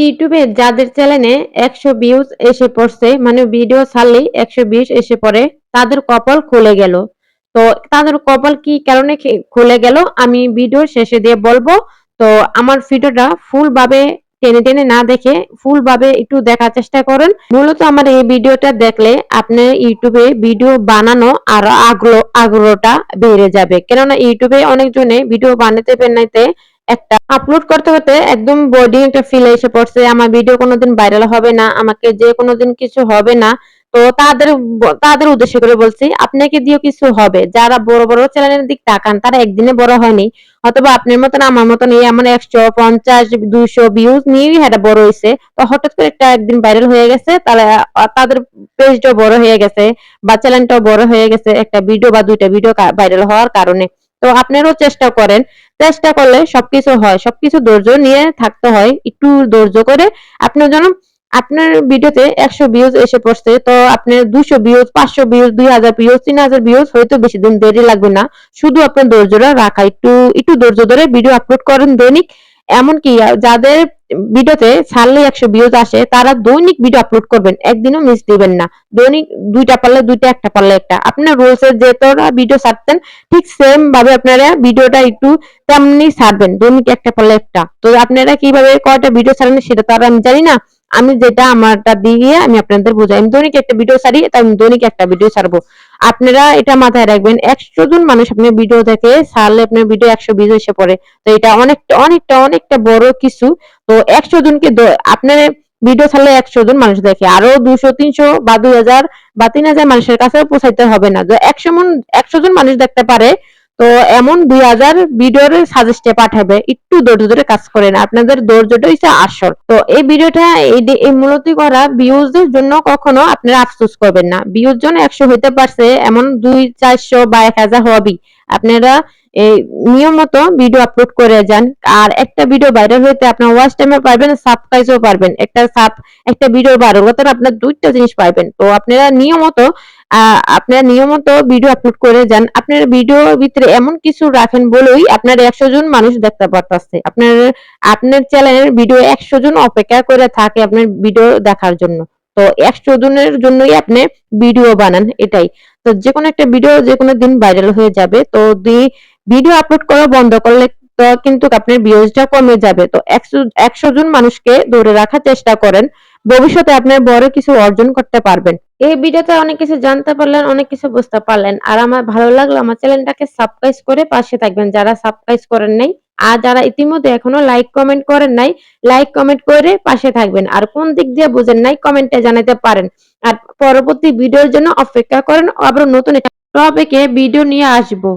ইউটিউবে যাদের চ্যানেলে ১০০ ভিউজ এসে পড়ছে, মানে ভিডিও ছাড়লেই ১২০ এসে পড়ে, তাদের কপাল খুলে গেল। তো তাদের কপাল কি কারণে খুলে গেল আমি ভিডিওর শেষে দিয়ে বলব। তো আমার ভিডিওটা ফুল ভাবে টেনে, টেনে না দেখে ফুল ভাবে একটু দেখার চেষ্টা করেন। মূলত আমার এই ভিডিওটা দেখলে আপনার ইউটিউবে ভিডিও বানানো আরো আগ্রহটা বেড়ে যাবে। কেননা ইউটিউবে অনেকজনে ভিডিও বানাইতে একটা আপলোড করতে হতে একদম বোরিং একটা ফিল এসে পড়ছে। আমার ভিডিও কোনোদিন ভাইরাল হবে না, আমাকে যে কোনোদিন কিছু হবে না। তো তাদের উদ্দেশ্য করে বলছি, আপনাকে দিয়েও কিছু হবে। যারা বড়, বড় চ্যানেলের দিক তাকান তারা একদিনে বড় হয়নি। অথবা আপনার মতন আমার মতন এই এমন ১৫০, ২০০ ভিউজ নিয়েই এটা বড় হইছে। তো হঠাৎ করে একটা একদিন ভাইরাল হয়ে গেছে, তাদের পেজটাও বড় হয়ে গেছে বা চ্যানেলটাও বড় হয়ে গেছে একটা ভিডিও বা ২ টা ভিডিও ভাইরাল হওয়ার কারণে। তো আপনারাও চেষ্টা করেন। চেষ্টা করলে সবকিছু হয়। সবকিছু ধৈর্য নিয়ে থাকতে হয়। একটু ধৈর্য করে আপনার যেন আপনার ভিডিওতে ১০০ ভিউজ এসে পড়ছে, তো আপনার ২০০ ভিউজ, ৫০০ ভিউজ, ২০০০ ভিউজ, ৩০০০ ভিউজ হয়তো বেশি দিন দেরি লাগবে না। শুধু আপনার ধৈর্যটা রাখা। একটু ধৈর্য ধরে ভিডিও আপলোড করেন দৈনিক। এমনকি যাদের ভিডিওতে ছাড়লেই ১০০ ভিউজ আসে তারা দৈনিক ভিডিও আপলোড করবেন। একদিনও মিস দিবেন না। দৈনিক ২ টা পারলে ২ টা, ১ টা পারলে ১ টা। আপনার রুলস এর যেতটা ভিডিও ছাড়তেন ঠিক সেম ভাবে আপনারা ভিডিওটা একটু তেমনি ছাড়বেন। দৈনিক ১ টা পারলে ১ টা। তো আপনারা কিভাবে কয়টা ভিডিও ছাড়েন সেটা তো আর আমি জানি না। আমি যেটা আমারটা দিয়ে আমি আপনাদের বুঝাই। আমি দৈনিক একটা ভিডিও ছাড়ি, তাই আমি দৈনিক একটা ভিডিও ছাড়বো। আপনারা এটা মাথায় রাখবেন। ১০০ জন মানুষ আপনার ভিডিও দেখে, ছাড়লে আপনার ভিডিও ১০০ ভিউজ এসে পড়ে। তো এটা অনেকটা বড় কিছু। তো ১০০ জনকে আপনার ভিডিও ছাড়লে ১০০ জন মানুষ দেখে। আরো ২০০, ৩০০ বা ২০০০ বা ৩০০০ মানুষের কাছেও পৌঁছাইতে হবে না। যে ১০০ জন মানুষ দেখতে পারে, তো এমন ২০০০ ভিডিওর সাজেস্টে পাঠাবে। একটু ধৈর্য ধরে কাজ করেন। আপনাদের ধৈর্যটা হচ্ছে আসল। তো এই ভিডিওটা এই মূলত করা ভিউজ এর জন্য কখনো আপনারা আফসোস করবেন না। ভিউজ জন ১০০ হইতে পারছে এমন ২, ৪০০ বা ১০০০ হবেই। আপনারা এই নিয়মিত ভিডিও আপলোড করে যান। আর একটা ভিডিও ভাইরাল হইতে আপনার ওয়াচ টাইমও পারবেন, সাবস্ক্রাইবও পারবেন। একটা ভিডিও ভাইরাল হতে আপনার ২ টা জিনিস পাইবেন। তো আপনারা নিয়মিত ভিডিও আপলোড করে যান। আপনার ভিডিওর ভিতরে এমন কিছু রাখেন বলেই আপনার ১০০ জন মানুষ দেখতে পারতাছে। আপনার চ্যানেলের ভিডিও ১০০ জন অপেক্ষা করে থাকে আপনার ভিডিও দেখার জন্য। তো ১০০ জনের জন্যই আপনি ভিডিও বানান, এটাই। তো যেকোনো একটা ভিডিও যেকোনো দিন ভাইরাল হয়ে যাবে। তো ভিডিও আপলোড করা বন্ধ করলে তো কিন্তু আপনার ভিউজটা কমে যাবে। তো ১০০ জন মানুষকে ধরে রাখার চেষ্টা করেন। ভবিষ্যতে আপনার বড় কিছু অর্জন করতে পারবেন। এই ভিডিওতে অনেক কিছু জানতে পারলেন, অনেক কিছু বুঝতে পারলেন। আর আমার ভালো লাগলো আমার চ্যানেলটাকে সাবস্ক্রাইব করে পাশে থাকবেন যারা সাবস্ক্রাইব করেন নাই। আর যারা ইতিমধ্যে এখনো লাইক কমেন্ট করেন নাই, লাইক কমেন্ট করে পাশে থাকবেন। আর কোন দিক দিয়ে বুঝেন নাই কমেন্টে জানাতে পারেন। আর পরবর্তী ভিডিওর জন্য অপেক্ষা করেন। আবার নতুন একটা টপিকে ভিডিও নিয়ে আসবো।